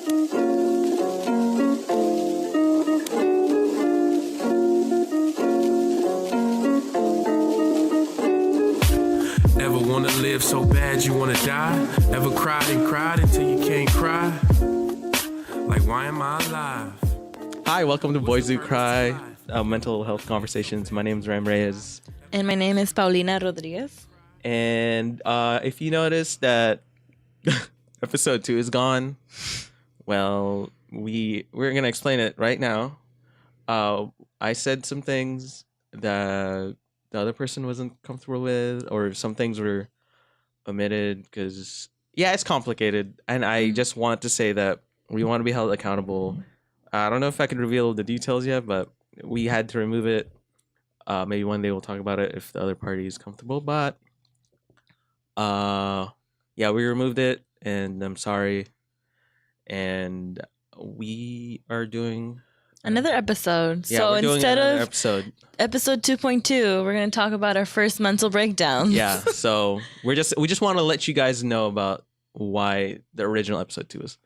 Ever wanna live so bad you wanna die? Ever cried and cried until you can't cry? Like, why am I alive? Hi, welcome to Boyz Who Cry, mental health conversations. My name is Ram Reyes. And my name is Paulina Rodriguez. And if you notice that episode 2 is gone, well, we're going to explain it right now. I said some things that the other person wasn't comfortable with, or some things were omitted because, yeah, it's complicated. And I just want to say that we want to be held accountable. I don't know if I can reveal the details yet, but we had to remove it. Maybe one day we'll talk about it if the other party is comfortable. But yeah, we removed it, and I'm sorry. And we are doing another episode. Yeah, so we're doing instead another of episode 2.2, we're going to talk about our first mental breakdown. Yeah, so we just want to let you guys know about why the original episode 2 was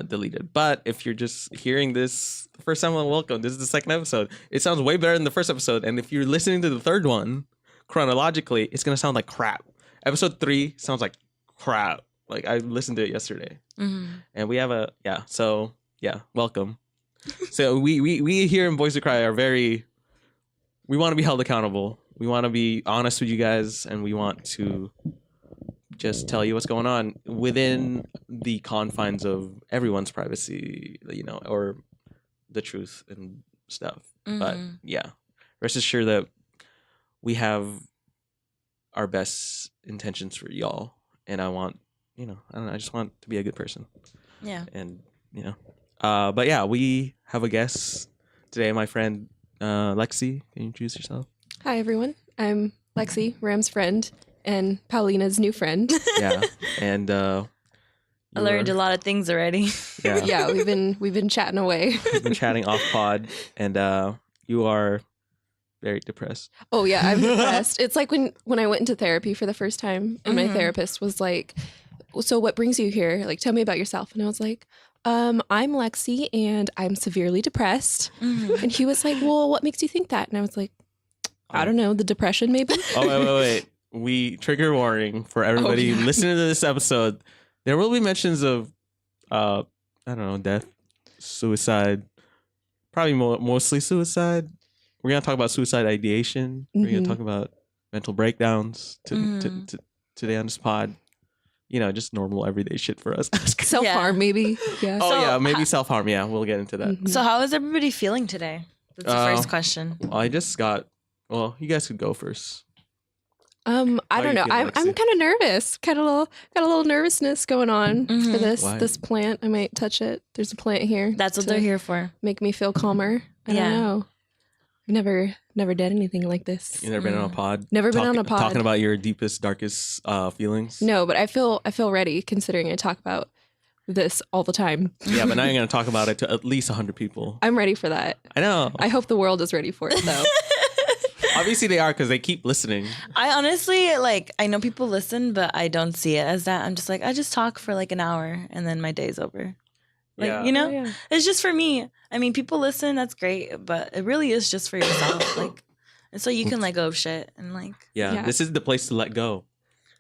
deleted. But if you're just hearing this the first time, well, welcome. This is the second episode. It sounds way better than the first episode. And if you're listening to the third one chronologically, it's going to sound like crap. Episode 3 sounds like crap. Like, I listened to it yesterday. Mm-hmm. And we have welcome. So we here in Boyz Who Cry we want to be held accountable. We want to be honest with you guys, and we want to just tell you what's going on within the confines of everyone's privacy, or the truth and stuff. Mm-hmm. But yeah, rest assured that we have our best intentions for y'all, and I want, I don't know, I just want to be a good person. Yeah. And but yeah, we have a guest today, my friend Lexi. Can you introduce yourself? Hi everyone, I'm Lexi, Ram's friend and Paulina's new friend. Yeah, and I learned a lot of things already. Yeah, we've been chatting away. We've been chatting off pod, and you are very depressed. Oh yeah, I'm depressed. It's like when I went into therapy for the first time, and my therapist was like, "So what brings you here? Like, tell me about yourself." And I was like, I'm Lexi, and I'm severely depressed. Mm-hmm. And he was like, "Well, what makes you think that?" And I was like, "I don't know, the depression maybe." Oh, wait. We trigger warning for everybody listening to this episode. There will be mentions of, I don't know, death, suicide, probably mostly suicide. We're going to talk about suicide ideation. Mm-hmm. We're going to talk about mental breakdowns today on this pod. Just normal everyday shit for us. Self-harm, maybe. Yeah. Oh, yeah, maybe self-harm. Yeah, we'll get into that. Mm-hmm. So how is everybody feeling today? That's the first question. I just got, you guys could go first. I don't know. I'm kind of nervous. Got a little nervousness going on for this plant. I might touch it. There's a plant here. That's what they're here for. Make me feel calmer. I don't know. I've never did anything like this. You never been on a pod? Never been on a pod. Talking about your deepest, darkest feelings? No, but I feel ready considering I talk about this all the time. Yeah, but now you're going to talk about it to at least 100 people. I'm ready for that. I know. I hope the world is ready for it though. Obviously they are, because they keep listening. I honestly, I know people listen, but I don't see it as that. I'm just I just talk for an hour and then my day's over. It's just for me. I mean, people listen, that's great, but it really is just for yourself. And so you can let go of shit and Yeah, this is the place to let go.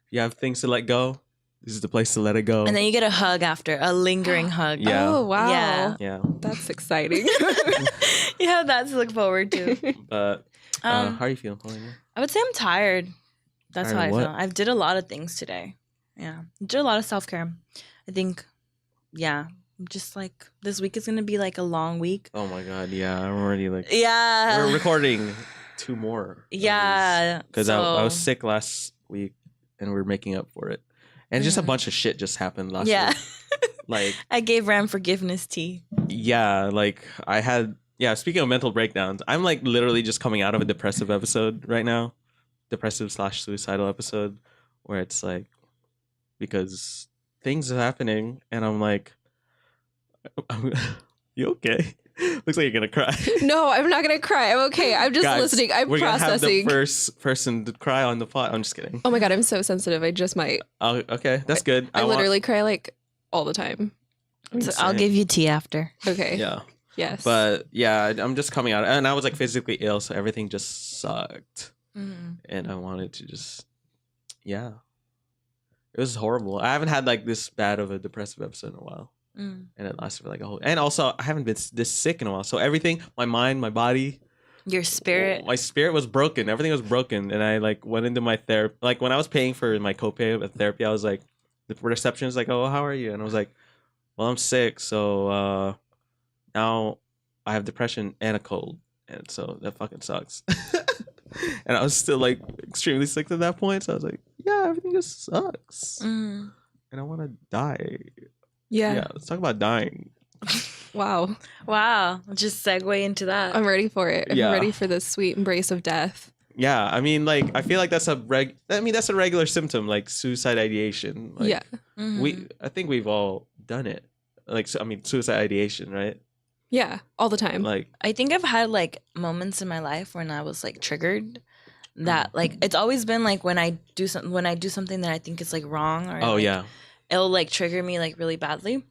If you have things to let go, this is the place to let it go. And then you get a hug after, a lingering hug. Yeah. Oh, wow. Yeah. That's exciting. You have that to look forward to. But how are you feeling, Paulina? I would say I'm tired. That's how I feel. I did a lot of things today. Yeah. Did a lot of self-care. I think, just this week is going to be a long week. Oh my God. Yeah. I'm already yeah. We're recording 2 more. Yeah. Because I was sick last week and we're making up for it. And just a bunch of shit just happened last week. I gave Ram forgiveness tea. Yeah. I had, speaking of mental breakdowns, I'm literally just coming out of a depressive episode right now. Depressive/suicidal episode where it's because things are happening and I'm you okay? Looks like you're gonna cry. No, I'm not gonna cry. I'm okay. I'm just listening. I'm we're processing. Gonna have the first person to cry on the pod. I'm just kidding. Oh my God, I'm so sensitive. I just might. Oh, okay, that's good. I literally cry all the time. So I'll give you tea after. Okay. Yeah. Yes. But yeah, I'm just coming out, and I was like physically ill, so everything just sucked, and I wanted to just, yeah, it was horrible. I haven't had like this bad of a depressive episode in a while, and it lasted for like a whole. And also, I haven't been this sick in a while, so everything, my mind, my body, your spirit, my spirit was broken. Everything was broken, and I like went into my therapy. Like when I was paying for my copay at therapy, I was like, the reception was like, "Oh, how are you?" And I was like, "Well, I'm sick, so now I have depression and a cold, and so that fucking sucks." And I was still like extremely sick at that point, so I was like, "Yeah, everything just sucks, and I want to die." Yeah, let's talk about dying. Wow. Just segue into that. I'm ready for it. I'm Yeah. ready for this sweet embrace of death. Yeah, I mean, like, I feel like that's a that's a regular symptom, like suicide ideation. Like, Yeah. I think we've all done it. Like, so, I mean, suicide ideation, right? Yeah. All the time. Like, I think I've had like moments in my life when I was like triggered. That like it's always been like when I do something that I think is like wrong or it'll like trigger me like really badly.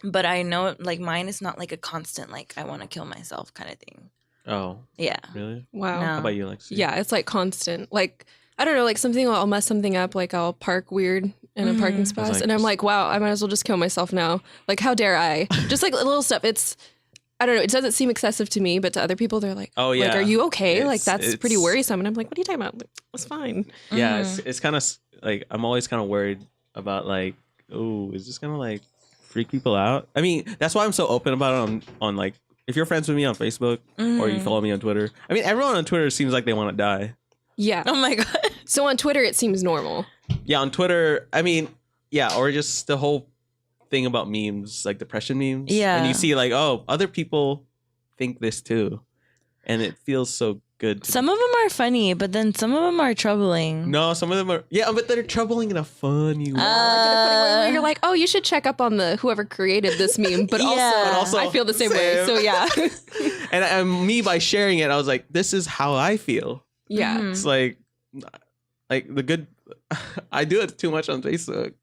But I know like mine is not like a constant like I want to kill myself kind of thing. oh, Yeah. really? Wow. No. How about you, Lexi? Yeah, it's like constant. Like, I don't know, like I'll mess something up, like I'll park weird in a parking spot, like, and I'm like, wow, I might as well just kill myself now. Like, how dare I? Just like little stuff. I don't know, it doesn't seem excessive to me, but to other people, they're like, oh, yeah. like, are you okay? Like, that's it's pretty worrisome. And I'm like, what are you talking about? Like, it's fine. Yeah, it's kind of like, I'm always kind of worried about like, oh, is this gonna like freak people out? I mean, that's why I'm so open about it on like, if you're friends with me on Facebook or you follow me on Twitter. I mean, everyone on Twitter seems like they want to die. Yeah. Oh my god. So on Twitter, it seems normal. Yeah, on Twitter, I mean, yeah, or just the whole thing about memes, like depression memes. Yeah. And you see like, oh, other people think this too. And it feels so good. Some of them are funny, but then some of them are troubling. No, some of them are, yeah, but they're troubling in a funny way. Like in a funny way where you're like, oh, you should check up on whoever created this meme. But also I feel the same way. So yeah. And me, by sharing it, I was like, this is how I feel. Yeah. It's like the good, I do it too much on Facebook.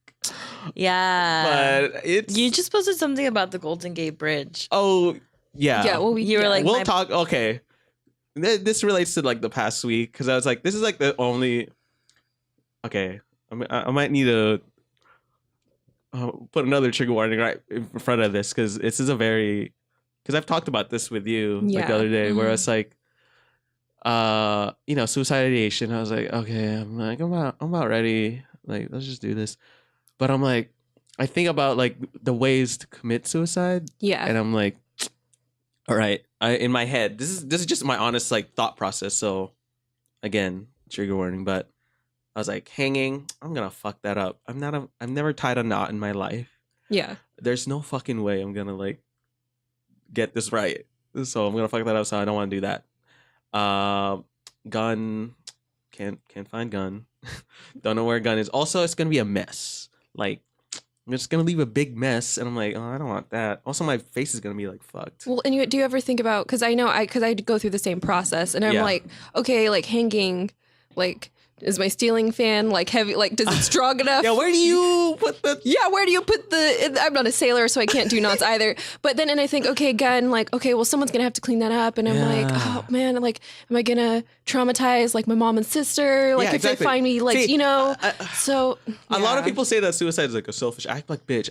Yeah. But it's, You just posted something about the Golden Gate Bridge. oh, yeah. Yeah. Well, You were like, We'll talk. Okay. This relates to like the past week because I was like, this is like the only. Okay, I might need to put another trigger warning right in front of this because this is a very, because I've talked about this with you like the other day where it's like, suicide ideation. I was like, okay, I'm about ready. Like, let's just do this. But I'm like, I think about like the ways to commit suicide. Yeah. And I'm like, all right, in my head, this is just my honest like thought process. So again, trigger warning, but I was like, hanging, I'm gonna fuck that up. I've never tied a knot in my life. Yeah. There's no fucking way I'm gonna like get this right. So I'm gonna fuck that up. So I don't want to do that. Gun, can't find gun. Don't know where a gun is. Also, it's gonna be a mess. Like, I'm just gonna leave a big mess, and I'm like, oh, I don't want that. Also, my face is gonna be like fucked. Well, and do you ever think about, because I know because I go through the same process, and I'm like, okay, like hanging, like, is my ceiling fan like heavy? Like, does it strong enough? Yeah, where do you put the? Yeah, where do you put the? I'm not a sailor, so I can't do knots either. But then, and I think, okay, gun, like, okay, well, someone's gonna have to clean that up, and I'm like, oh man, like, am I gonna traumatize like my mom and sister? Like, if they find me, like, See, so a lot of people say that suicide is like a selfish act. Like, bitch,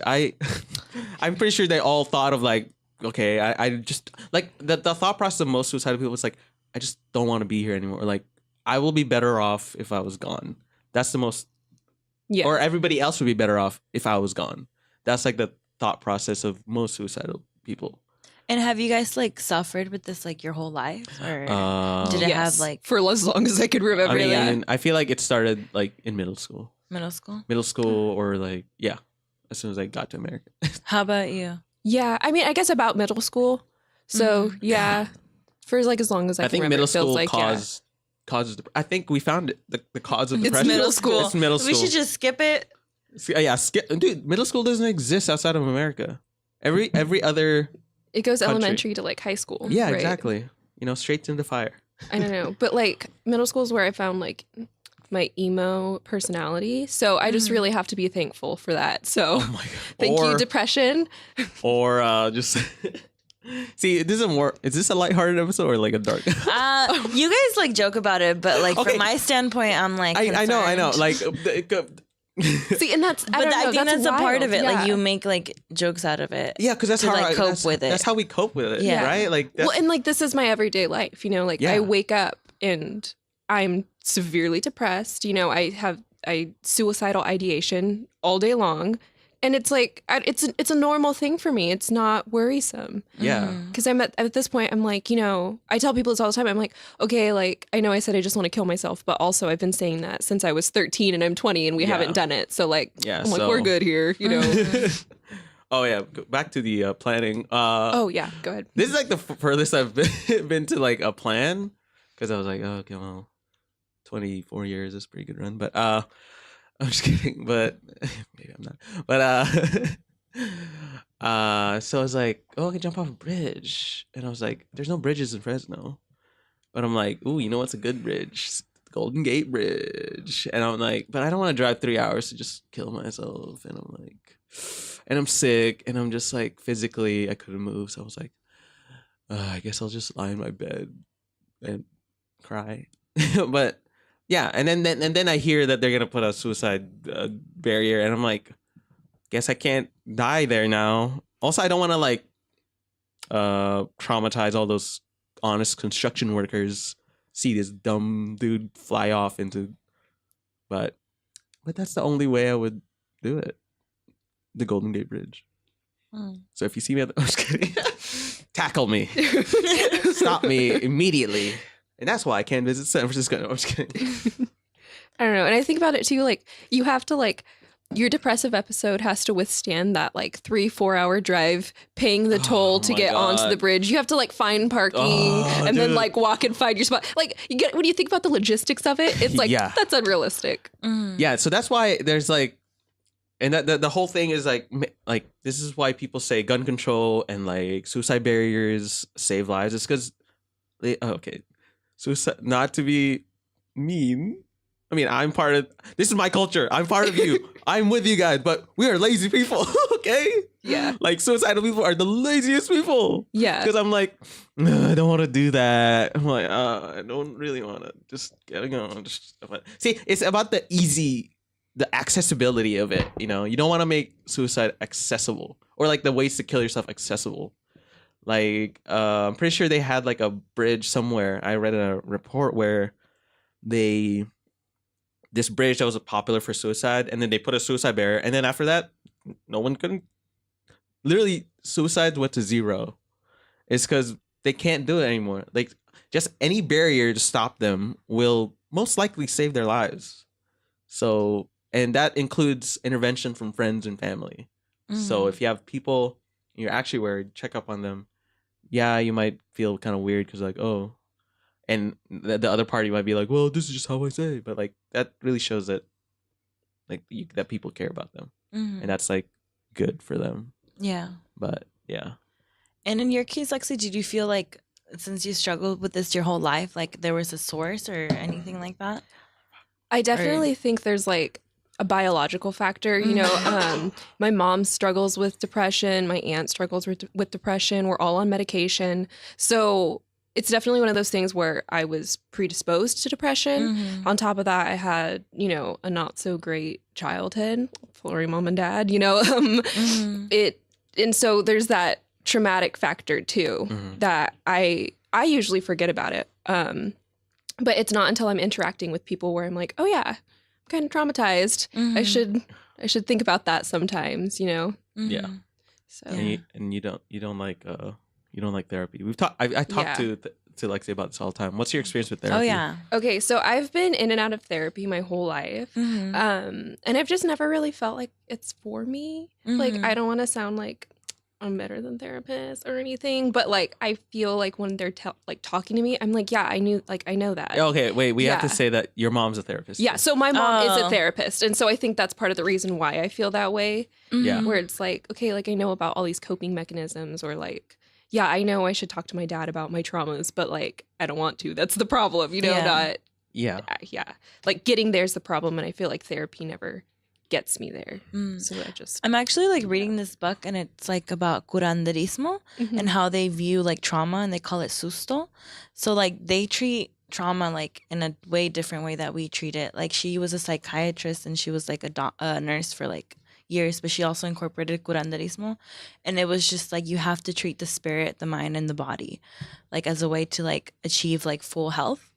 I'm pretty sure they all thought of like, okay, I just like the thought process of most suicidal people is like, I just don't want to be here anymore. Like, I will be better off if I was gone. That's the most, or everybody else would be better off if I was gone. That's like the thought process of most suicidal people. And have you guys like suffered with this like your whole life, or did it have like for as long as I could remember? I mean, I feel like it started like in middle school, or like as soon as I got to America. How about you? Yeah, I mean, I guess about middle school. So for like as long as I can think remember, middle school like, causes. I think we found it. The cause of depression. It's middle school. It's middle school. We should just skip it. Yeah, skip. Dude, middle school doesn't exist outside of America. Every other. It goes country. elementary to like high school. Yeah, right? exactly. Straight into fire. I don't know, but like middle school is where I found like my emo personality. So I just really have to be thankful for that. So Oh my God. thank you, depression. Or just see, this is more. Is this a lighthearted episode or like a dark? You guys like joke about it, but like Okay. from my standpoint, I'm like, I know. concerned. Like, See, and that's But I think that's a part of it. Yeah. Like you make like jokes out of it. yeah, because that's to, how like, I cope that's, with it. That's how we cope with it. Yeah. Right. Like, Well, and like this is my everyday life, you know, like Yeah. I wake up and I'm severely depressed. You know, I have suicidal ideation all day long. And it's like, it's a normal thing for me. It's not worrisome. yeah. Because I'm at this point, I'm like, you know, I tell people this all the time. I'm like, okay, like, I know I said I just want to kill myself, but also I've been saying that since I was 13 and I'm 20 and we Yeah. haven't done it. So like, Yeah, I'm like, so- we're good here, you know? Oh yeah. Back to the planning. Oh yeah, go ahead. This is like the furthest I've been to like a plan, because I was like, oh, okay, well, 24 years is a pretty good run, but I'm just kidding, but maybe I'm not. But so I was like, oh, I can jump off a bridge, and I was like, there's no bridges in Fresno, but I'm like, ooh, you know what's a good bridge? The Golden Gate Bridge, and I'm like, but I don't want to drive 3 hours to just kill myself, and I'm like, and I'm sick, and I'm just like physically I couldn't move, so I was like, I guess I'll just lie in my bed and cry, but. Yeah, and then I hear that they're gonna put a suicide barrier, and I'm like, guess I can't die there now. Also, I don't want to like traumatize all those honest construction workers. See this dumb dude fly off into, but that's the only way I would do it. The Golden Gate Bridge. So if you see me I'm just kidding. Tackle me, stop me immediately. And that's why I can't visit San Francisco. No, I'm just kidding. I don't know. And I think about it too, like you have to like your depressive episode has to withstand that like 3-4 hour drive, paying the toll to my get onto God. the bridge. You have to like find parking and then dude. like walk and find your spot. Like you get when you think about the logistics of it, it's like Yeah. that's unrealistic. Yeah, so that's why there's like, and that the whole thing is like this is why people say gun control and like suicide barriers save lives. It's because suicide, not to be mean. I mean, I'm part of this is my culture. I'm part of you. I'm with you guys, but we are lazy people. Okay? Yeah. Like suicidal people are the laziest people. Yeah. Because I'm like, I don't want to do that. I'm like, I don't really want to. Just get going. See, it's about the accessibility of it. You know, you don't want to make suicide accessible or like the ways to kill yourself accessible. Like, I'm pretty sure they had like a bridge somewhere. I read a report where this bridge that was popular for suicide, and then they put a suicide barrier, and then after that, no one couldn't. Literally, suicides went to zero. It's because they can't do it anymore. Like, just any barrier to stop them will most likely save their lives. So, and that includes intervention from friends and family. So if you have people you're actually worried, check up on them. Yeah, you might feel kind of weird because like, oh, and the other party might be like, well, this is just how I say, but like that really shows that like that people care about them, and that's like good for them. Yeah. But yeah. And in your case, Lexi, did you feel like since you struggled with this your whole life, like there was a source or anything like that? I definitely think there's like a biological factor. You know, my mom struggles with depression. My aunt struggles with depression. We're all on medication. So it's definitely one of those things where I was predisposed to depression. On top of that, I had, you know, a not so great childhood, sorry, mom and dad, you know, and so there's that traumatic factor too that I usually forget about it. But it's not until I'm interacting with people where I'm like, oh yeah, I'm kind of traumatized. I should think about that sometimes, you know? Yeah. So And you don't like therapy. I talked to Lexi about this all the time. What's your experience with therapy? Oh yeah. okay, so I've been in and out of therapy my whole life. And I've just never really felt like it's for me. Like I don't want to sound like I'm better than therapists or anything, but like I feel like when they're like talking to me, I'm like, yeah, I know that. Okay, wait, we have to Yeah. say that your mom's a therapist. Yeah, so my mom is a Oh. therapist, and so I think that's part of the reason why I feel that way. Yeah. Where it's like, okay, like I know about all these coping mechanisms, or like, yeah, I know I should talk to my dad about my traumas, but like I don't want to. That's the problem, you know. Yeah. Yeah. Yeah. Like getting there's the problem. And I feel like therapy never gets me there. So I'm actually like reading this book, and it's like about curanderismo and how they view like trauma, and they call it susto. So like they treat trauma like in a way different way that we treat it. Like she was a psychiatrist, and she was like a nurse for like years, but she also incorporated curanderismo, and it was just like you have to treat the spirit, the mind, and the body like as a way to like achieve like full health.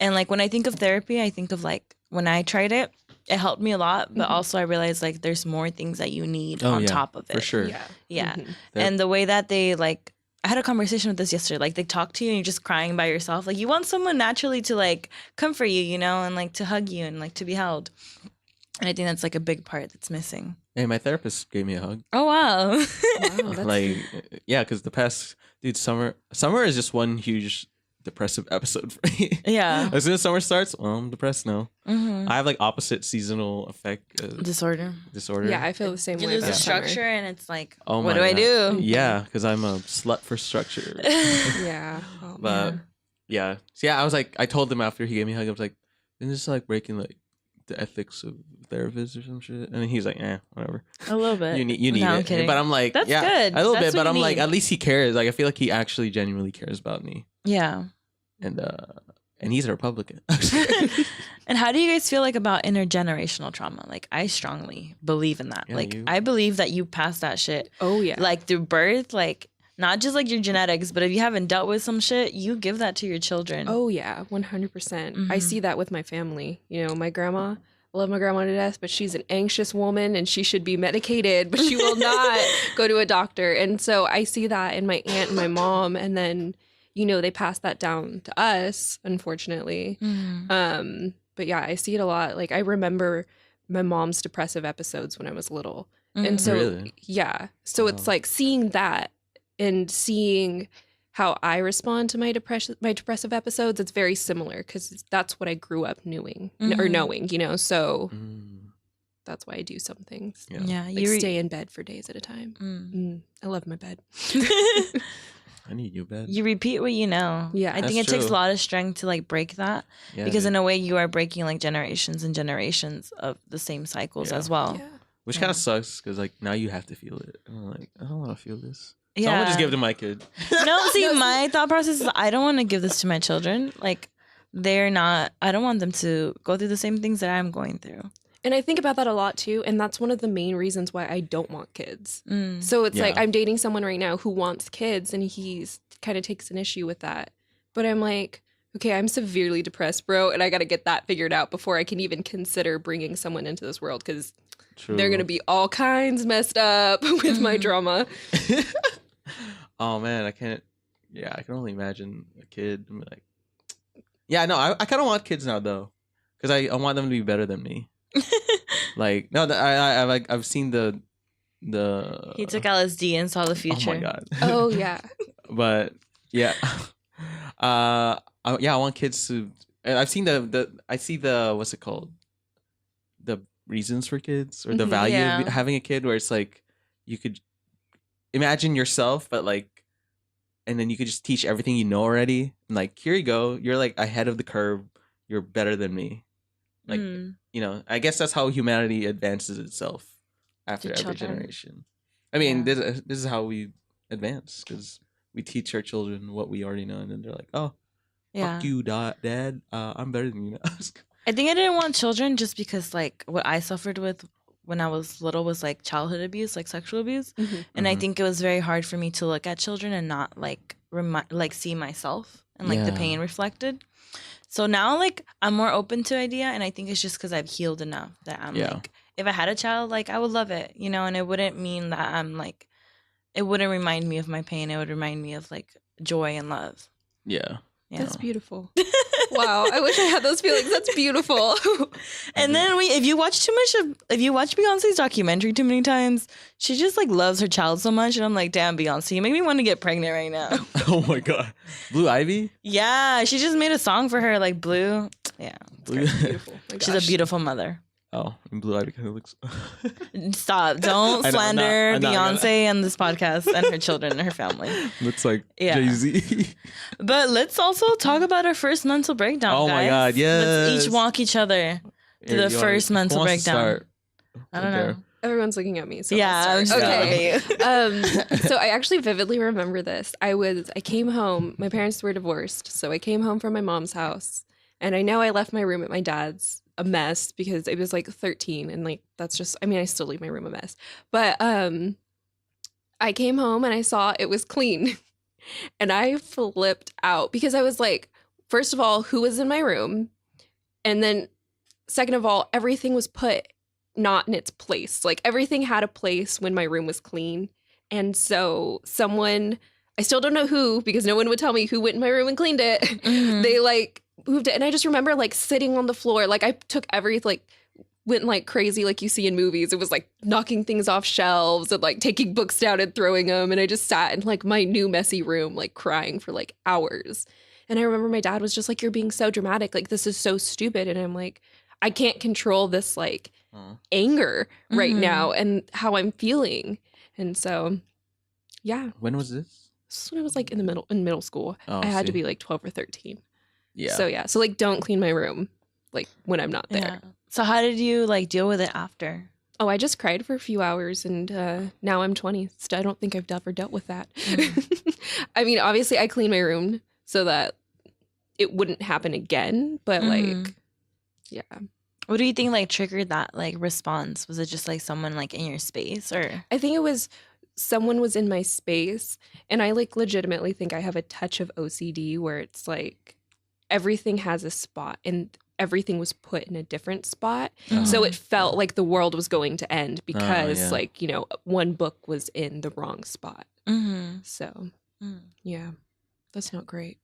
And like when I think of therapy, I think of like when I tried it, it helped me a lot, but also I realized like there's more things that you need on top of it. For sure. Yeah. And the way that they like, I had a conversation with this yesterday. Like they talk to you and you're just crying by yourself. Like you want someone naturally to like comfort you, you know, and like to hug you and like to be held. And I think that's like a big part that's missing. Hey, my therapist gave me a hug. Oh, wow. Wow, Like, yeah, because the past, dude, summer is just one huge depressive episode for me. Yeah. As soon as summer starts, well, I'm depressed now. I have like opposite seasonal effect Disorder. Yeah, I feel the same You way. lose the about summer. structure, and it's like, Oh what my do I God. do? Yeah, because I'm a slut for structure. Yeah. Oh, But yeah. So yeah, I was like, I told him after he gave me a hug, I was like, isn't this like breaking like the ethics of therapists or some shit? And he's like, whatever. A little bit. You need No, I'm it. kidding. But I'm like, That's yeah, good. a little That's bit. But what I'm you like, need. at least he cares. Like I feel like he actually genuinely cares about me. Yeah. And he's a Republican. And how do you guys feel like about intergenerational trauma? Like I strongly believe in that. Yeah, like you- I believe that you pass that shit Oh yeah. like through birth, like not just like your genetics, but if you haven't dealt with some shit, you give that to your children. Oh yeah, 100%. I see that with my family. You know, my grandma. I love my grandma to death, but she's an anxious woman and she should be medicated, but she will not go to a doctor. And so I see that in my aunt and my mom, and then you know they pass that down to us, unfortunately. But yeah, I see it a lot. Like I remember my mom's depressive episodes when I was little, and so Really? yeah, so it's like seeing that and seeing how I respond to my depressive episodes, it's very similar because that's what I grew up knowing, you know. So that's why I do some things. Yeah, Like stay in bed for days at a time. I love my bed. I need you, bed. You repeat what you know. Yeah. I think That's it takes a true. lot of strength to like break that, Yeah, because dude. in a way you are breaking like generations and generations of the same cycles as well. Yeah. Which kind of sucks because like now you have to feel it. And I'm like, I don't want to feel this. So Yeah. I'm gonna just give it to my kid. No, see, my thought process is I don't want to give this to my children. Like, they're not, I don't want them to go through the same things that I'm going through. And I think about that a lot too. And that's one of the main reasons why I don't want kids. Mm. So it's like Yeah. I'm dating someone right now who wants kids and he's kind of takes an issue with that. But I'm like, okay, I'm severely depressed, bro. And I got to get that figured out before I can even consider bringing someone into this world because True. they're going to be all kinds messed up with my drama. Oh man, I can't. Yeah, I can only imagine a kid. I'm like, yeah, no, I kind of want kids now though, because I want them to be better than me. Like no, I've seen the. He took LSD and saw the future. Oh my god. Oh, yeah. But yeah, I want kids to. And I've seen I see the what's it called, the reasons for kids or the value Yeah. of having a kid, where it's like you could imagine yourself, but like, and then you could just teach everything you know already. And like, here you go, you're like ahead of the curve. You're better than me. Like, you know, I guess that's how humanity advances itself after To every children. generation. I mean, Yeah. this is how we advance because we teach our children what we already know, and then they're like, "Oh, Yeah. fuck you, Dad. I'm better than you now." I think I didn't want children just because, like, what I suffered with when I was little was, like, childhood abuse, like, sexual abuse. And I think it was very hard for me to look at children and not, like, see myself and, like, the Yeah. pain reflected. So now, like, I'm more open to idea, and I think it's just because I've healed enough that I'm, Yeah. like, if I had a child, like, I would love it, you know, and it wouldn't mean that I'm, like, it wouldn't remind me of my pain. It would remind me of, like, joy and love. Yeah. Yeah. That's beautiful. Wow. I wish I had those feelings. That's beautiful. And then if you watch Beyonce's documentary too many times, she just like loves her child so much, and I'm like, damn, Beyonce, you make me want to get pregnant right now. Oh my god, Blue Ivy. Yeah, she just made a song for her, like Blue. Yeah, Blue. Beautiful. My she's gosh. a beautiful mother. Oh, and Blue Ivy kind of looks. Stop! Don't I know, slander I'm not Beyonce and this podcast and her children and her family. Looks like Yeah. Jay-Z. But let's also talk about our first mental breakdown. Oh guys. my God, Let's yes. each walk each other to Here, the you first wanna- who mental wants to breakdown. start? I don't Okay. know. Everyone's looking at me. So Yeah, I'll I'm start. just Okay. looking at you. So I actually vividly remember this. I came home. My parents were divorced, so I came home from my mom's house, and I know I left my room at my dad's a mess because it was like 13, and like that's just. I mean, I still leave my room a mess, but I came home and I saw it was clean, and I flipped out because I was like, first of all, who was in my room, and then second of all, everything was put not in its place. Like everything had a place when my room was clean. And so someone, I still don't know who, because no one would tell me who went in my room and cleaned it. Mhm. They like moved it. And I just remember like sitting on the floor. Like I took went like crazy like you see in movies. It was like knocking things off shelves and like taking books down and throwing them. And I just sat in like my new messy room, like crying for like hours. And I remember my dad was just like, you're being so dramatic. Like this is so stupid. And I'm like, I can't control this like anger right Mhm. now and how I'm feeling. And so, yeah, When was this? this is when I was like in middle school. Oh, I had to see. be like 12 or 13. Yeah. So like don't clean my room like when I'm not there. Yeah. So how did you like deal with it after? Oh, I just cried for a few hours and now I'm 20. Still, I don't think I've ever dealt with that. I mean, obviously I clean my room so that it wouldn't happen again, but Mhm. like, yeah. What do you think like triggered that like response? Was it just like someone like in your space or? I think it was someone was in my space, and I like legitimately think I have a touch of OCD where it's like everything has a spot and everything was put in a different spot. So it felt like the world was going to end because yeah. like, you know, one book was in the wrong spot. Mm-hmm. So yeah, that's not great.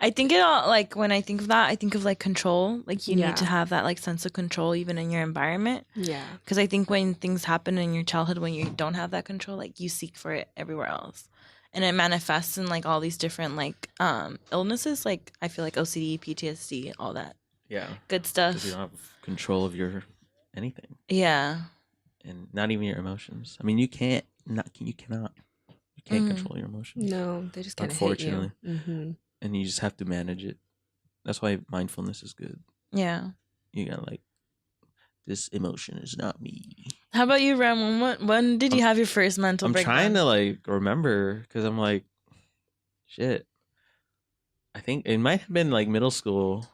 I think it all like when I think of that, I think of like control. Like you Yeah. need to have that like sense of control even in your environment. Yeah. Because I think when things happen in your childhood, when you don't have that control, like you seek for it everywhere else, and it manifests in like all these different like illnesses. Like I feel like OCD, PTSD, all that Yeah. good Because stuff. you don't have control of your anything, Yeah. and not even your emotions. I mean, you cannot control your emotions. No, they just kind of hit you. Unfortunately. And you just have to manage it. That's why mindfulness is good. Yeah. You gotta like, this emotion is not me. How about you, Ramon? When did you have your first mental I'm breakdown? trying to like remember because I'm like, shit. I think it might have been like middle school,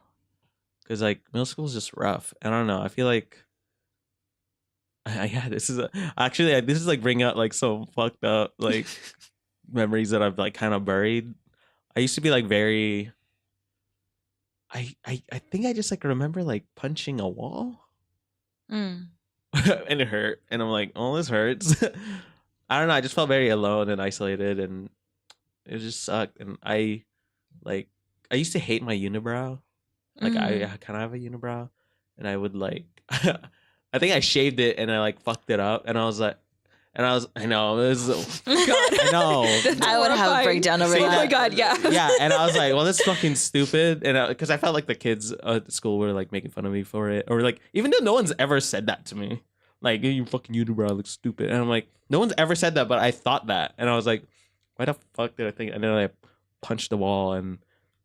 because like middle school is just rough. I don't know. I feel like, yeah, this is like bringing out like some fucked up like memories that I've like kind of buried. I used to be like very. I think I just like remember like punching a wall. Mm. And it hurt, and I'm like, oh, this hurts. I don't know, I just felt very alone and isolated, and it just sucked. And I used to hate my unibrow. Like I kind of have a unibrow, and I would like I think I shaved it and I like fucked it up, and I know it was I know I would have a breakdown over See, that. Oh my God, yeah. yeah, and I was like, well, that's fucking stupid. And because I felt like the kids at school were like making fun of me for it, or like, even though no one's ever said that to me, like, your fucking unibrow looks stupid. And I'm like, no one's ever said that, but I thought that, and I was like, why the fuck did I think? And then I punched the wall and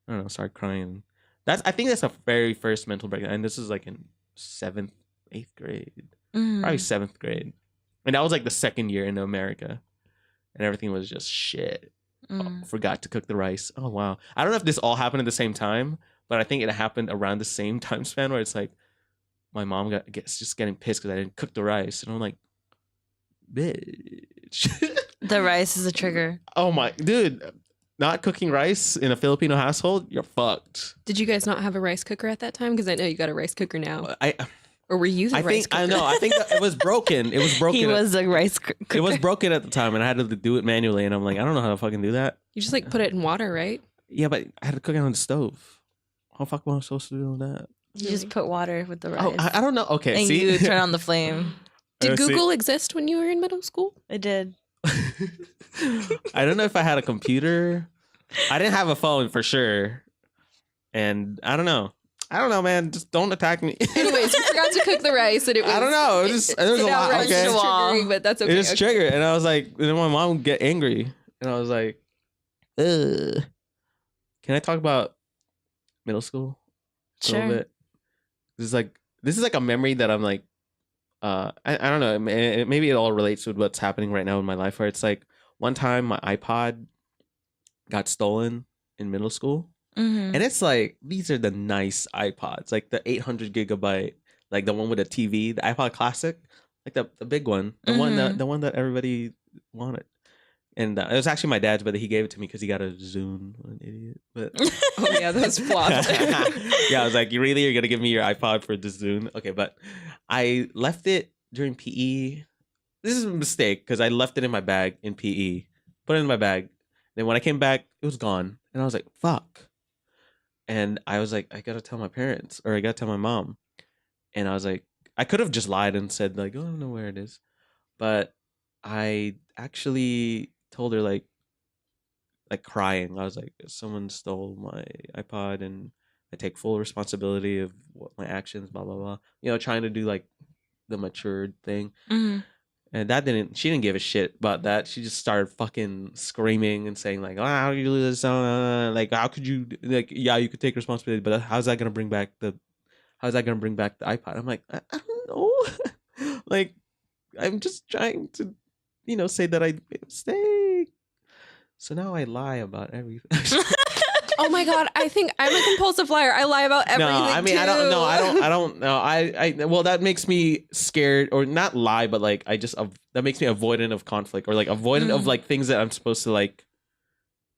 I don't know, started crying. I think that's the very first mental breakdown, and this is like in 7th, 8th grade, probably 7th grade, and that was like the second year in America, and everything was just shit. Forgot to cook the rice. Oh wow, I don't know if this all happened at the same time, but I think it happened around the same time span where it's like my mom gets just getting pissed because I didn't cook the rice, and I'm like, bitch. The rice is a trigger. Oh my dude, not cooking rice in a Filipino household, you're fucked. Did you guys not have a rice cooker at that time? Because I know you got a rice cooker now. Or were you the I rice think cooker? I know. I think that it was broken. It was broken. He was a rice cooker. It was broken at the time, and I had to do it manually. And I'm like, I don't know how to fucking do that. You just like put it in water, right? Yeah, but I had to cook it on the stove. How the fuck am I supposed to do that? You just put water with the rice. Oh, I don't know. Okay, and see, you turn on the flame. Did See? Google exist when you were in middle school? It did. I don't know if I had a computer. I didn't have a phone for sure, and I don't know. I don't know, man. Just don't attack me. Anyways, you forgot to cook the rice, and it was. I don't know. It was just there was a lot. Outright Okay, triggering, but that's okay. it just triggered, and I was like, and then my mom would get angry, and I was like, ugh. Can I talk about middle school a Sure. little bit? This is like a memory that I'm like, I don't know. Maybe it all relates with what's happening right now in my life. Where it's like one time my iPod got stolen in middle school, Mm-hmm. and it's like these are the nice iPods, like the 800 gigabyte, like the one with a TV, the iPod Classic, like the big one, the one that everybody wanted. And it was actually my dad's, but he gave it to me because he got a Zune. What an idiot! But Oh yeah, those flopped. yeah, I was like, "You really are gonna give me your iPod for the Zune?" Okay, but I left it during PE. This is a mistake because I left it in my bag in PE. Put it in my bag. Then when I came back, it was gone, and I was like, "Fuck!" And I was like, "I gotta tell my parents, or I gotta tell my mom." And I was like, I could have just lied and said like, "Oh, I don't know where it is," but I actually told her like crying. I was like, someone stole my iPod and I take full responsibility of what my actions, blah blah blah. You know, trying to do like the matured thing. Mm-hmm. And she didn't give a shit about that. She just started fucking screaming and saying like, "Oh, how do you do this? Like, how could you, like, yeah, you could take responsibility, but how's that gonna bring back the iPod?" I'm like, I don't know. Like, I'm just trying to, you know, say that I made a mistake. So now I lie about everything. Oh my god, I think I'm a compulsive liar. I lie about everything. No, I mean, too. I don't know. Well, that makes me scared, or not lie, but like that makes me avoidant of conflict, or like avoidant of like things that I'm supposed to like,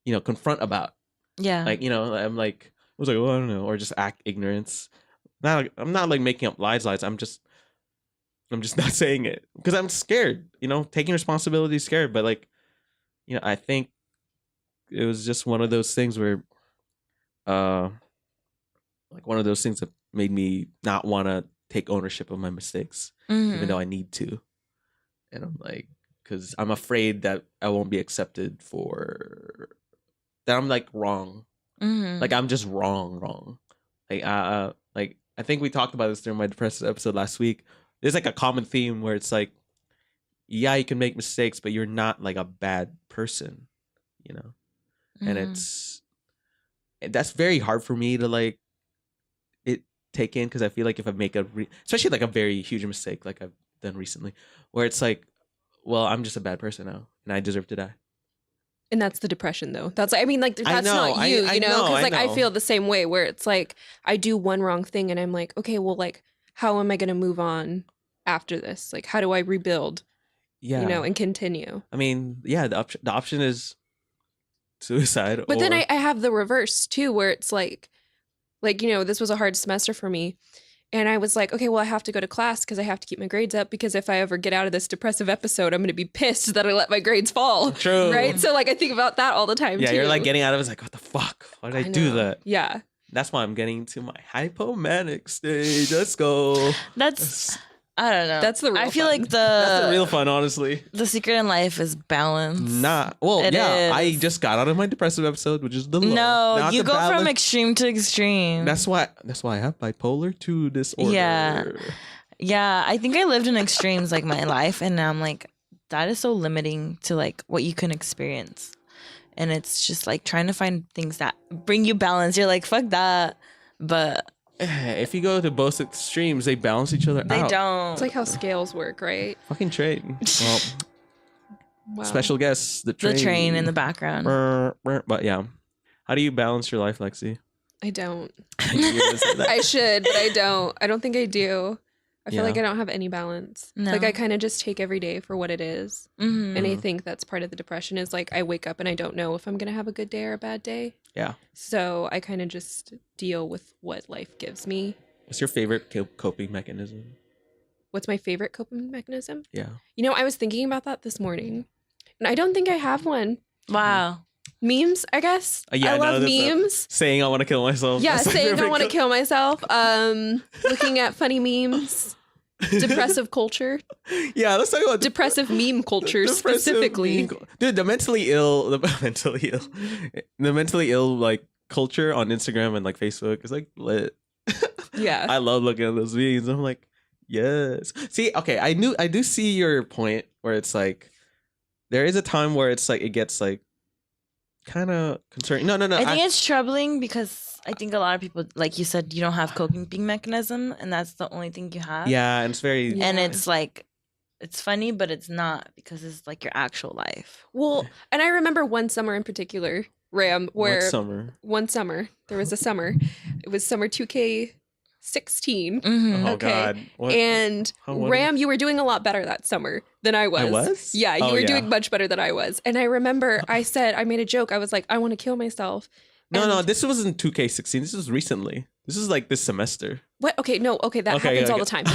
you know, confront about. Yeah. Like, you know, I was like, well, I don't know, or just act ignorance. I'm not like making up lies. I'm just not saying it because I'm scared. You know, taking responsibility is scared, but like, you know, I think it was just one of those things where, like one of those things that made me not want to take ownership of my mistakes, even though I need to. And I'm like, because I'm afraid that I won't be accepted for that. I'm like wrong. Like I'm just wrong. Like, I think we talked about this during my depressive episode last week. There's like a common theme where it's like, yeah, you can make mistakes, but you're not like a bad person, you know? And that's very hard for me to like take in, because I feel like if I make especially like a very huge mistake like I've done recently, where it's like, well, I'm just a bad person now and I deserve to die. And that's the depression, though. That's, I mean, like, that's not you, you know? Because, like, I feel the same way, where it's like, I do one wrong thing and I'm like, okay, well, like, how am I going to move on after this? Like, how do I rebuild, you know, and continue? I mean, yeah, the option is suicide. But then I have the reverse, too, where it's like, you know, this was a hard semester for me. And I was like, okay, well, I have to go to class because I have to keep my grades up, because if I ever get out of this depressive episode, I'm going to be pissed that I let my grades fall. True. Right? So, like, I think about that all the time, yeah, too. you're like getting out of it. It's like, what the fuck? Why did I do that? Yeah. That's why I'm getting to my hypomanic stage. Let's go. That's I don't know. That's the real I feel fun. like That's the real fun, honestly. the secret in life is balance. Well, It yeah, is. I just got out of my depressive episode, which is the low. No, Now you to go from balance- extreme to extreme. That's why I have bipolar 2 disorder. Yeah, I think I lived in extremes like my life, and now I'm like, that is so limiting to like what you can experience. And it's just like trying to find things that bring you balance. You're like, fuck that. But If you go to both extremes, they balance each other they out. don't. It's like how scales work, right? Fucking train. Well, Wow. special guests, the the train. train in the background. But yeah, how do you balance your life, Lexi? I don't. You're gonna say that. I should, but I don't. I don't think I do. I feel Yeah. like I don't have any balance. No. Like I kind of just take every day for what it is. Mhm. And I think that's part of the depression is like I wake up and I don't know if I'm going to have a good day or a bad day. Yeah. So I kind of just deal with what life gives me. What's your favorite coping mechanism? What's my favorite coping mechanism? Yeah. You know, I was thinking about that this morning. And I don't think I have one. Wow. Memes, I guess. Yeah, I no, love that's memes. Saying I want to kill myself. Yeah, That's my saying I favorite want to kill myself. Looking at funny memes. Depressive culture. Yeah, let's talk about Depressive meme culture depressive specifically. dude, the mentally ill like culture on Instagram and like Facebook is like lit. Yeah. I love looking at those memes. I'm like, yes. See, okay, I do see your point where it's like there is a time where it's like it gets like kind of concerning. No. I think it's troubling because I think a lot of people, like you said, you don't have coping mechanism, and that's the only thing you have. Yeah, and it's very And it's like, it's funny, but it's not because it's like your actual life. Well, and I remember one summer in particular, Ram, where one summer there was a summer. It was summer 2K16. Mm-hmm. Oh Okay. God. What? And Ram, you were doing a lot better that summer than I was. I was? Yeah, you were doing much better than I was. And I remember I made a joke. I was like, I want to kill myself. No, this wasn't 2K16. This was recently. This is like this semester. What? Okay, no, okay, that happens all the time.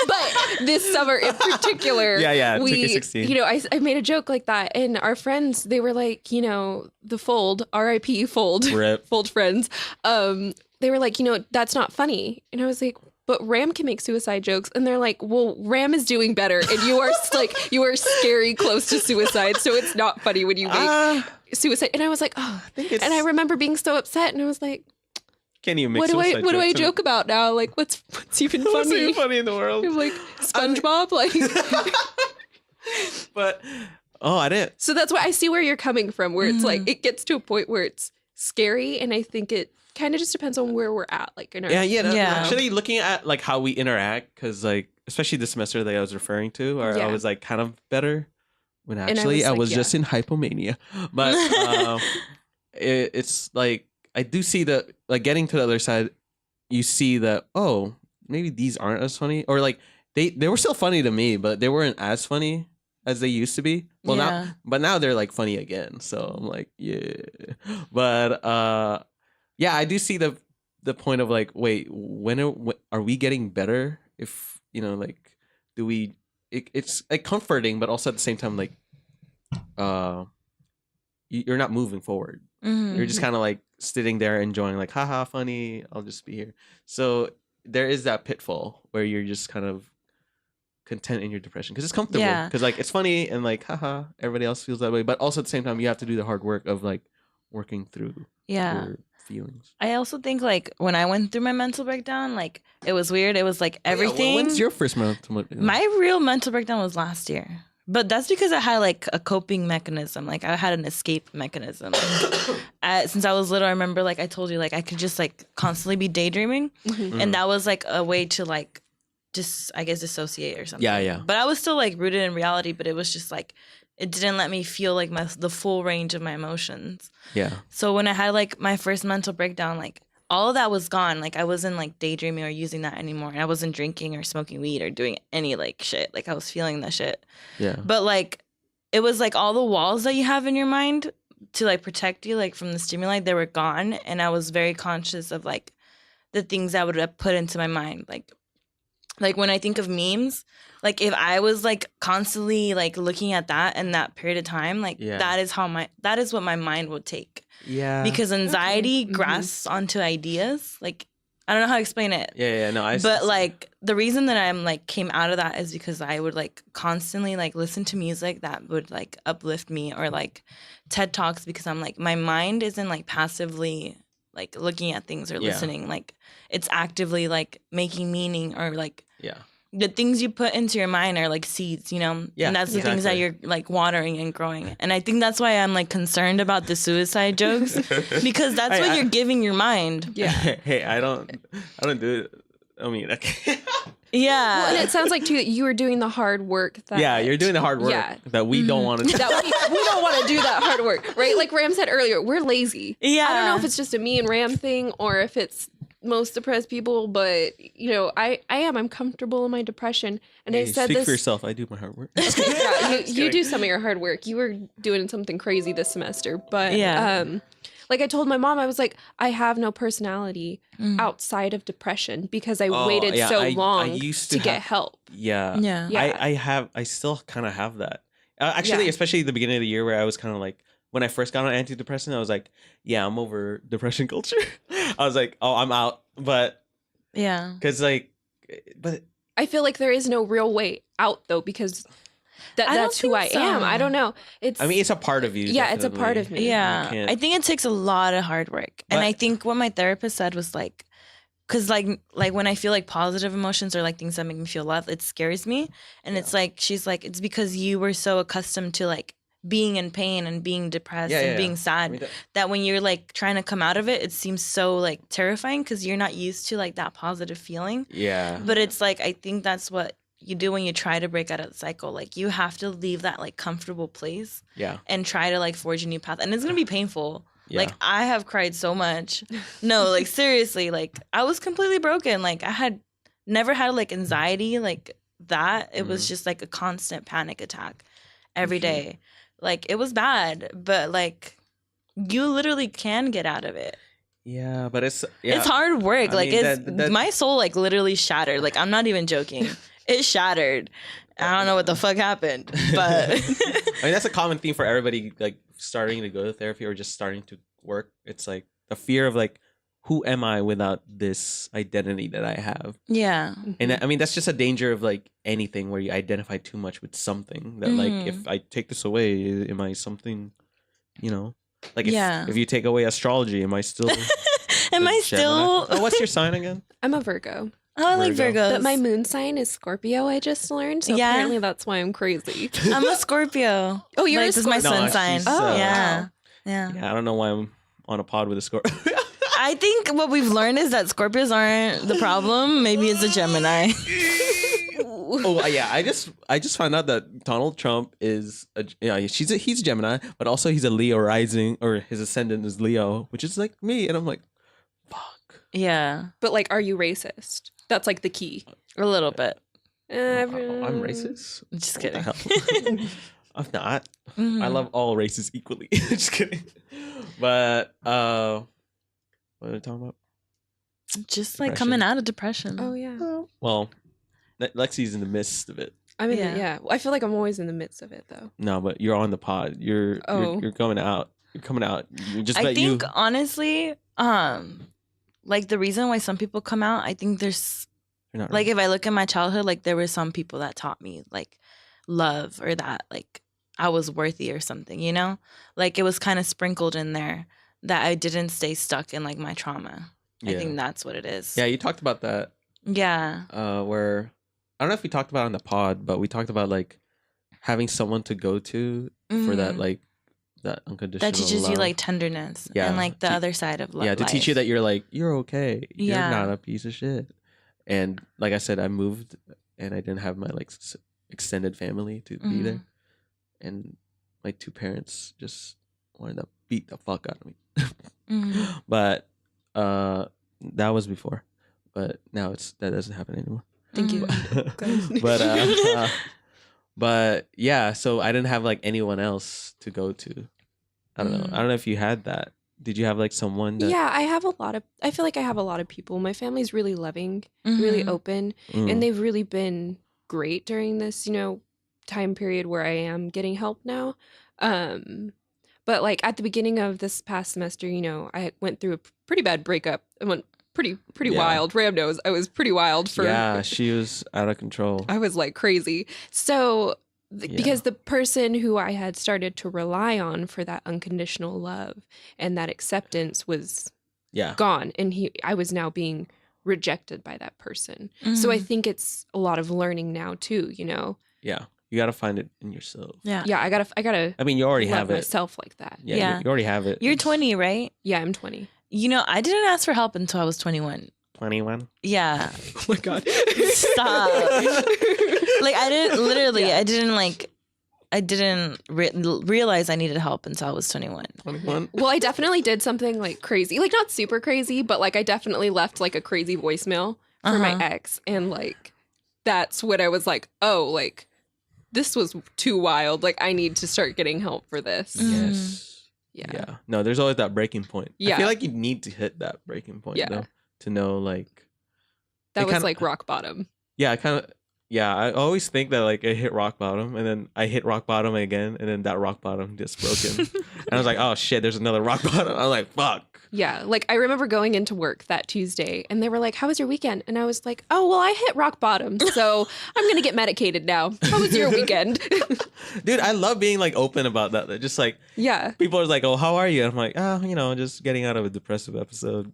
But this summer in particular, we, 2K16. you know, I made a joke like that, and our friends, they were like, you know, the Fold, R.I.P. Fold, Rip. Fold friends, they were like, you know, that's not funny, and I was like, but Ram can make suicide jokes, and they're like, well, Ram is doing better, and you are like, you are scary close to suicide, so it's not funny when you make suicide, and I was like, oh, and I remember being so upset, and I was like, can't even make what do I joke about now? Like, what's even funny? What's even funny in the world? I'm like SpongeBob, like. But I didn't. So that's why I see where you're coming from. Where it's like it gets to a point where it's scary, and I think it kind of just depends on where we're at, like in our Actually, looking at like how we interact, because like especially the semester that I was referring to, or I was like kind of better. When actually I was just in hypomania, but it's like. I do see that, like, getting to the other side, you see that, oh, maybe these aren't as funny. Or, like, they were still funny to me, but they weren't as funny as they used to be. Well, now they're, like, funny again. So I'm like, yeah. But, I do see the point of, like, wait, when are we getting better? If, you know, like, do we... It's, like, comforting, but also at the same time, like, you're not moving forward. Mm-hmm. You're just kind of, like, sitting there enjoying like haha funny, I'll just be here. So there is that pitfall where you're just kind of content in your depression because it's comfortable, because like it's funny and like haha everybody else feels that way, but also at the same time you have to do the hard work of like working through your feelings. I also think like when I went through my mental breakdown, like it was weird. It was like everything. When's your first mental breakdown? My real mental breakdown was last year. But that's because I had like a coping mechanism. Like I had an escape mechanism. Since I was little, I remember like I told you like I could just like constantly be daydreaming. Mm-hmm. And that was like a way to like just, I guess, dissociate or something. Yeah. But I was still like rooted in reality, but it was just like, it didn't let me feel like the full range of my emotions. Yeah. So when I had like my first mental breakdown, like all of that was gone. Like I wasn't like daydreaming or using that anymore. And I wasn't drinking or smoking weed or doing any like shit. Like I was feeling that shit. Yeah. But like it was like all the walls that you have in your mind to like protect you like from the stimuli, they were gone. And I was very conscious of like the things I would have put into my mind. Like when I think of memes, like if I was like constantly like looking at that in that period of time, like that is what my mind would take. Yeah. Because anxiety grasps onto ideas. Like I don't know how to explain it. But like the reason that I'm like came out of that is because I would like constantly like listen to music that would like uplift me, or like TED Talks, because I'm like my mind isn't like passively like looking at things or listening. Like it's actively like making meaning, or like the things you put into your mind are like seeds, you know? Yeah, and that's the things that you're like watering and growing. And I think that's why I'm like concerned about the suicide jokes, because that's what you're giving your mind. Yeah. Hey, I don't do it. I mean, okay. Yeah. Well, and it sounds like too that you were doing the hard work. You're doing the hard work that we don't want to do. That we don't want to do that hard work, right? Like Ram said earlier, we're lazy. Yeah. I don't know if it's just a me and Ram thing or if it's most depressed people, but you know, I'm comfortable in my depression, and I said speak this for yourself. I do my hard work. you do some of your hard work. You were doing something crazy this semester, but like I told my mom, I was like, I have no personality outside of depression because I waited so long to get help. I still kind of have that. Actually, especially at the beginning of the year where I was kind of like, when I first got on antidepressant, I was like, yeah, I'm over depression culture. I was like, oh, I'm out. But because like, but I feel like there is no real way out though, because that's who I am. I don't know. It's a part of you. Yeah, definitely. It's a part of me. Yeah. I think it takes a lot of hard work. And I think what my therapist said was like, Cause like when I feel like positive emotions or like things that make me feel loved, it scares me. And it's like, she's like, it's because you were so accustomed to like being in pain and being depressed and being sad that when you're like trying to come out of it, it seems so like terrifying because you're not used to like that positive feeling. Yeah. But it's like, I think that's what you do when you try to break out of the cycle. Like you have to leave that like comfortable place and try to like forge a new path. And it's going to be painful. Yeah. Like I have cried so much. No, like seriously, like I was completely broken. Like I had never had like anxiety like that. It was just like a constant panic attack every day. Like it was bad, but like you literally can get out of it. Yeah, but it's hard work. I like mean, it's my soul like literally shattered. Like I'm not even joking. It shattered. I don't know what the fuck happened, but I mean that's a common theme for everybody like starting to go to therapy or just starting to work. It's like the fear of like, who am I without this identity that I have? Yeah. And I mean that's just a danger of like anything where you identify too much with something that like if I take this away, am I something, you know? Like if you take away astrology, am I still am I still Oh, what's your sign again? I'm a Virgo. Oh, I like Virgos. But my moon sign is Scorpio, I just learned. So apparently that's why I'm crazy. I'm a Scorpio. Oh, you're like, a Scorpio. This is my sun sign. Oh, yeah. Yeah, I don't know why I'm on a pod with a Scorpio. I think what we've learned is that Scorpios aren't the problem. Maybe it's a Gemini. Oh yeah, I just found out that Donald Trump is he's a Gemini, but also he's a Leo rising, or his ascendant is Leo, which is like me, and I'm like, fuck. Yeah, but like, are you racist? That's like the key. A little bit. I'm racist. Just kidding. I'm not. I love all races equally. Just kidding. But what are we talking about? Just like coming out of depression. Oh yeah. Well, Lexi's in the midst of it. I mean, yeah. I feel like I'm always in the midst of it though. No, but you're on the pod. You're coming out. You're coming out. I think honestly, like the reason why some people come out, I think there's like if I look at my childhood, like there were some people that taught me like love or that like I was worthy or something, you know? Like it was kind of sprinkled in there that I didn't stay stuck in like my trauma. Yeah. I think that's what it is. Yeah, you talked about that. Yeah. Where I don't know if we talked about it on the pod, but we talked about like having someone to go to for that like that unconditional that teaches love. You like tenderness and like the other side of love. Yeah, to teach you that you're like, you're okay. You're Yeah. not a piece of shit. And like I said, I moved and I didn't have my like extended family to be there. And my two parents just wanted to beat the fuck out of me. But that was before. But now that doesn't happen anymore. Thank you. But yeah, so I didn't have like anyone else to go to. I don't know. I don't know if you had that. Did you have like someone that... Yeah, I feel like I have a lot of people. My family's really loving, really open, and they've really been great during this, time period where I am getting help now. But like at the beginning of this past semester, I went through a pretty bad breakup. I went pretty wild. Ram knows I was pretty wild for... Yeah, she was out of control. I was like crazy. So because the person who I had started to rely on for that unconditional love and that acceptance was gone. And I was now being rejected by that person. So I think it's a lot of learning now too, Yeah. You got to find it in yourself. Yeah. I gotta. I mean, you already have it. Myself like that. Yeah. You already have it. You're 20, right? Yeah, I'm 20. I didn't ask for help until I was 21. 21? Yeah. Oh my God. Stop. Like I didn't realize I needed help until I was 21. 21? Well, I definitely did something like crazy, like not super crazy, but like I definitely left like a crazy voicemail for my ex. And like, that's when I was like, oh, like this was too wild. Like I need to start getting help for this. Yes. Yeah. No, there's always that breaking point. Yeah. I feel like you need to hit that breaking point though, to know like. That was like rock bottom. Yeah, I always think that like I hit rock bottom and then I hit rock bottom again and then that rock bottom just broken. And I was like, oh shit, there's another rock bottom. I was like, fuck. Yeah, like I remember going into work that Tuesday and they were like, how was your weekend? And I was like, oh, well, I hit rock bottom. So I'm going to get medicated now. How was your weekend? Dude, I love being like open about that. Just like, people are like, oh, how are you? And I'm like, oh, just getting out of a depressive episode.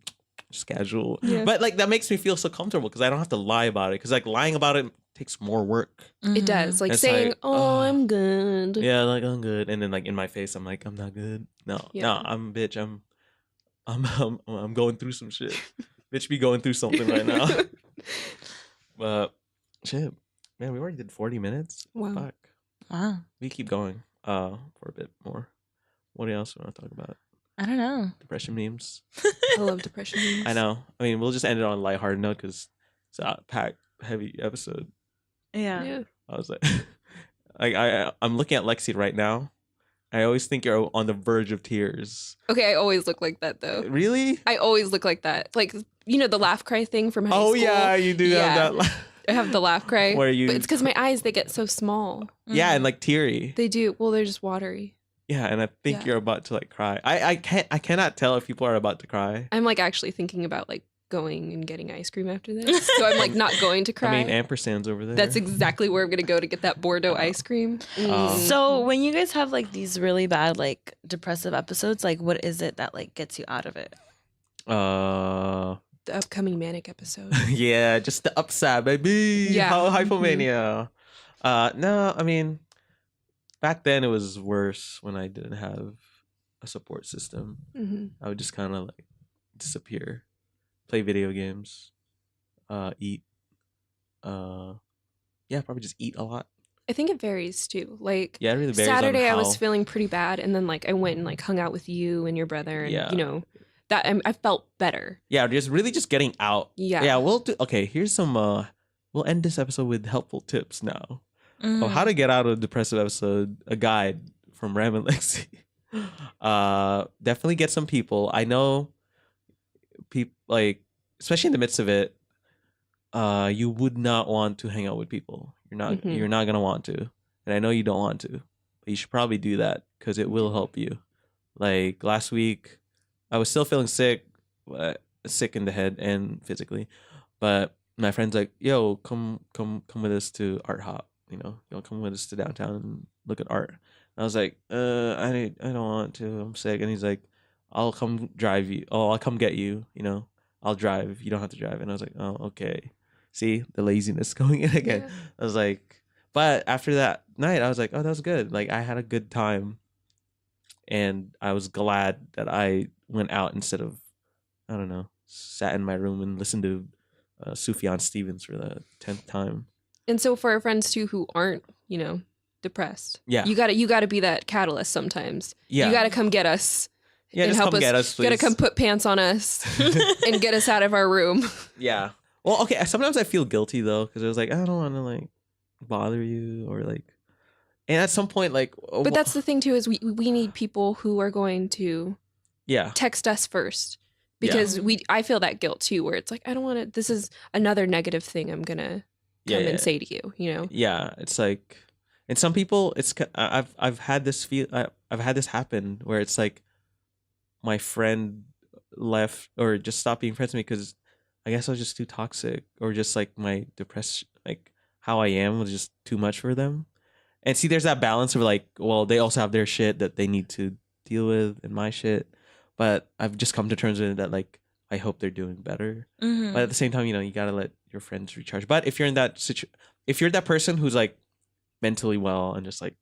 just casual. Yeah. But like that makes me feel so comfortable because I don't have to lie about it. Because like lying about it takes more work. It does. Like It's saying, like, "Oh, I'm good." Yeah, like I'm good, and then like in my face, I'm like I'm not good. No, Yeah. I'm bitch. I'm going through some shit. Bitch, be going through something right now. But shit, man, we already did 40 minutes. Wow. Fuck. Wow. We keep going for a bit more. What else we want to talk about? I don't know. Depression memes. I love depression memes. I know. I mean, we'll just end it on a lighthearted note because it's a packed, heavy episode. Yeah. I was like, I'm looking at Lexi right now. I always think you're on the verge of tears. Okay, I always look like that though. Really? I always look like that. Like, you know, the laugh cry thing from high school. Oh yeah, you do have that. I have the laugh cry. Where you? But it's because my eyes, they get so small. Yeah, and like teary. They do. Well, they're just watery. Yeah, and I think Yeah. you're about to like cry. I cannot tell if people are about to cry. I'm like actually thinking about like going and getting ice cream after this. So I'm like not going to cry. I mean, ampersand's over there. That's exactly where I'm going to go to get that Bordeaux ice cream. So when you guys have like these really bad like depressive episodes, like what is it that like gets you out of it? The upcoming manic episode. Yeah, just the upside, baby. Yeah. Hypomania. No, I mean, back then it was worse when I didn't have a support system. hmm I would just kind of like disappear, play video games, eat. Yeah, probably just eat a lot. I think it varies too. Like Yeah, it really varies on Saturday I how- was feeling pretty bad, and then like I went and like hung out with you and your brother, and Yeah. you know that I felt better. Yeah, just getting out. Yeah. Yeah, we'll do. Okay, here's some. We'll end this episode with helpful tips now. Mm. Of how to get out of a depressive episode, a guide from Ram and Lexi. Definitely get some people. I know people like, especially in the midst of it, you would not want to hang out with people. Mhm. You're not gonna want to. And I know you don't want to, but you should probably do that because it will help you. Like last week, I was still feeling sick in the head and physically, but my friend's like, "Yo, come with us to Art Hop. You know, come with us to downtown and look at art." And I was like, I don't want to. I'm sick." And he's like, "I'll come drive you. Oh, I'll come get you. You know, I'll drive. You don't have to drive." And I was like, "Oh, okay." See the laziness going in again. Yeah. I was like, but after that night, I was like, "Oh, that was good. Like I had a good time." And I was glad that I went out instead of, I don't know, sat in my room and listened to Sufjan Stevens for the 10th time. And so for our friends too who aren't, you know, depressed, Yeah. you gotta be that catalyst sometimes. Yeah. You gotta come get us. Yeah, and just help come us. get us, You gotta please. come put pants on us and get us out of our room. Yeah. Well, okay. Sometimes I feel guilty though, because it was like I don't want to like bother you or like, and at some point like. But that's the thing too, is we need people who are going to yeah. text us first, because I feel that guilt too, where it's like I don't want to. This is another negative thing I'm gonna come and say to you. You know. Yeah, it's like, and some people, I've had this I've had this happen where it's like, my friend left or just stopped being friends with me because I guess I was just too toxic, or just like my depression, like how I am was just too much for them. And see, there's that balance of like, well, they also have their shit that they need to deal with and my shit. But I've just come to terms with it that like, I hope they're doing better. Mhm. But at the same time, you know, you got to let your friends recharge. But if you're in that if you're that person who's like mentally well and just like,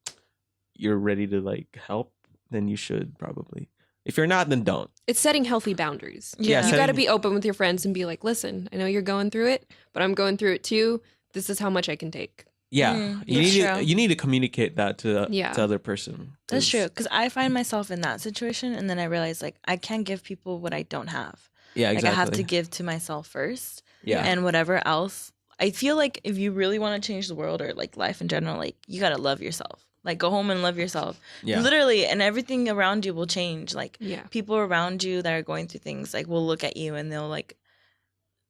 you're ready to like help, then you should probably. If you're not, then don't. It's setting healthy boundaries. Yeah. You got to be open with your friends and be like, listen, I know you're going through it, but I'm going through it too. This is how much I can take. Yeah, that's true. you need to communicate that to Yeah. the other person. That's 'Cause- true. Because I find myself in that situation, and then I realize like I can't give people what I don't have. Yeah, exactly. Like I have to give to myself first, Yeah, and whatever else. I feel like if you really want to change the world or like life in general, like you gotta love yourself. Like go home and love yourself. yeah, Literally, and everything around you will change. Like Yeah. people around you that are going through things like will look at you and they'll like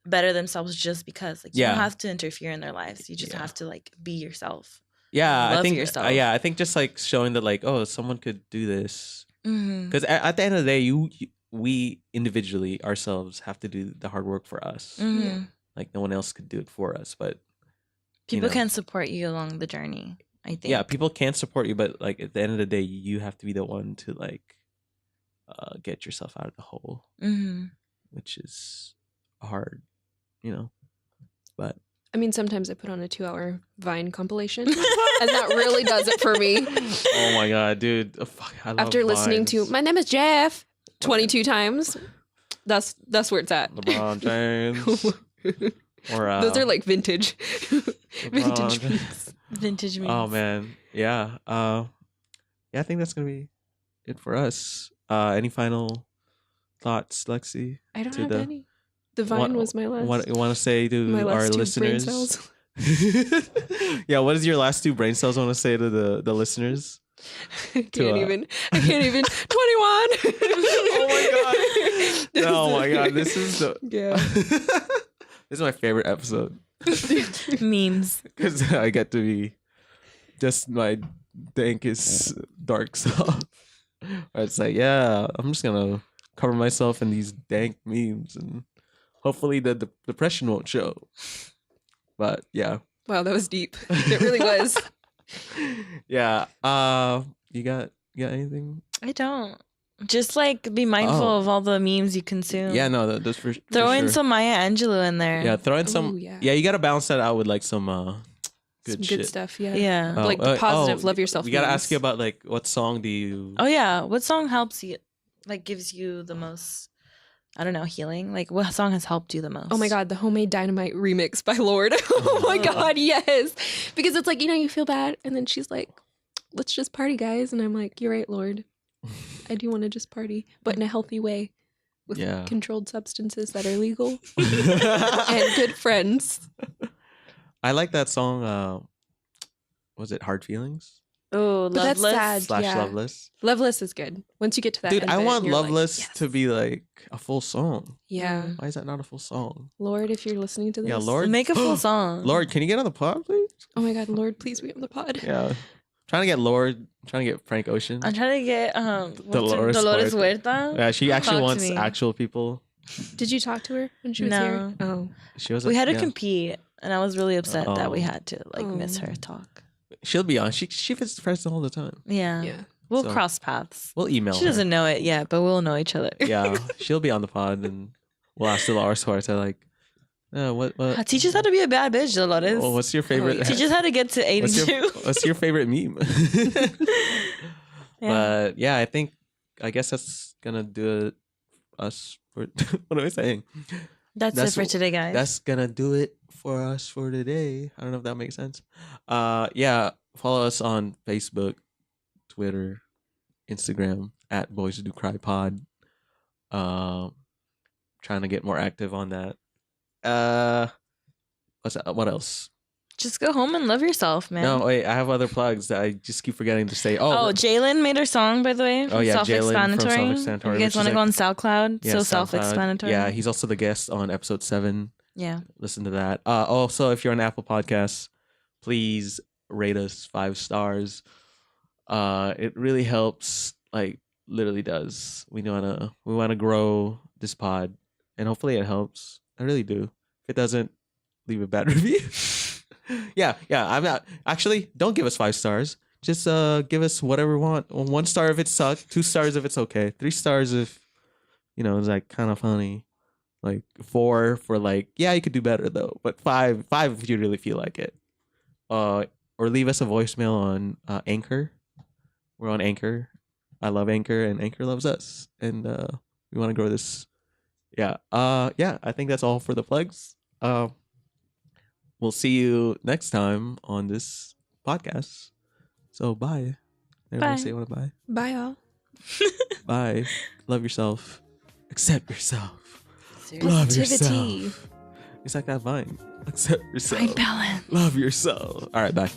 better themselves just because like you Yeah. don't have to interfere in their lives. You just Yeah. have to like be yourself. yeah. I love think yourself. yeah, I think just like showing that like, oh, someone could do this. Mm-hmm. Because at the end of the day, we individually ourselves have to do the hard work for us. Mm-hmm. Like no one else could do it for us. But People know. can support you along the journey. I think. yeah, people can support you, but like at the end of the day, you have to be the one to like get yourself out of the hole. Mm-hmm. which is hard, you know. But I mean, sometimes I put on a 2-hour Vine compilation, and that really does it for me. oh my god, dude! Oh, fuck, I love After listening to Vines. "My name is Jeff" 22 times, that's where it's at. LeBron James, or Those are like vintage, vintage LeBron- memes. Vintage memes. Oh man, yeah. Yeah, I think that's gonna be it for us. Any final thoughts, Lexi? I don't to have the- any. The Vine was my last. What you want to say to my our last 2 brain listeners? cells. Yeah, what is your last 2 brain cells want to say to the listeners? I can't even. 21. Oh my god! Oh my god! This is the Yeah. this is my favorite episode Memes. because I get to be just my dankest dark self. It's like, yeah, I'm just gonna cover myself in these dank memes, and hopefully the depression won't show. But yeah, Wow, that was deep. It really was. yeah. You got anything? I don't. Just like be mindful Oh. of all the memes you consume. Yeah, no, that's for Throw for in sure. some Maya Angelou in there. Yeah, throw in some. Ooh, yeah. Yeah, you gotta balance that out with like some good Some shit. good stuff. Yeah. Yeah. Oh, Like the positive, love yourself. We gotta memes. ask you about like what song do you? Oh yeah. What song helps you? Like gives you the most? I don't know, healing. Like what song has helped you the most? Oh my god, the Homemade Dynamite remix by Lorde. Oh my god, yes. Because it's like, you feel bad, and then she's like, let's just party, guys. And I'm like, you're right, Lorde. I do want to just party, but in a healthy way with Yeah. controlled substances that are legal and good friends. I like that song. Was it Hard Feelings Oh, But that's Loveless. sad. / Yeah. Loveless? Loveless is good. Once you get to that Dude, end I bit, want you're like, Loveless yes. to be like a full song. Yeah. Mm. Why is that not a full song? Lorde, if you're listening to this. Yeah, Lorde. Make a full song. Lord, can you get on the pod, please? Oh my god, Lorde, please be on the pod. Yeah. Trying to get Lord. Trying to get Frank Ocean. I'm trying to get Dolores Dolores Huerta. Huerta. Yeah, she actually Talk to wants me. actual people. Did you talk to her when she was No. here? Oh. She was. We had to yeah. compete, and I was really upset that we Oh. had to miss Oh. her talk. She'll be on. She visits friends all the time. Yeah, Yeah. we'll So- cross paths. We'll email She her. doesn't know it yet, but we'll know each other. Yeah, she'll be on the pod, and we'll ask Dolores Huerta like, what? Teach us how to be a bad bitch, Dolores. Oh, what's your favorite? yeah. Teach us how to get to what's 82. what's your favorite meme? Yeah. But yeah, I guess that's gonna do it. Us for what am I saying? That's it for today, guys. That's gonna do it for us for today. I don't know if that makes sense. Yeah, follow us on Facebook, Twitter, Instagram at Boys Do Cry Pod. Trying to get more active on that. What else? Just go home and love yourself, man. No, wait, I have other plugs that I just keep forgetting to say. Oh, Jalen made her song, by the way. Oh, yeah, Jalen from Self-explanatory. Self-Explanatory, If you guys which want to is go on like- SoundCloud, yeah, so SoundCloud. self-explanatory. Yeah, he's also the guest on episode 7. Yeah. Listen to that. Also, if you're on Apple Podcasts, please rate us 5 stars. It really helps. Like, literally does. We wanna grow this pod, and hopefully it helps. I really do. If it doesn't, leave a bad review. yeah. I'm not actually. Don't give us 5 stars. Just give us whatever we want. 1 star if it sucked. 2 stars if it's okay. 3 stars if it's like kind of funny. Like 4 for like, yeah, you could do better though. But 5 if you really feel like it. Or leave us a voicemail on Anchor. We're on Anchor. I love Anchor, and Anchor loves us. And we want to grow this. Yeah. I think that's all for the plugs. We'll see you next time on this podcast. So bye. Everybody Bye. say what bye. Bye, all. Bye. Love yourself. Accept yourself. Seriously. Love Positivity. yourself. It's like that Vine. Accept yourself. Find balance. Love yourself. All right, bye.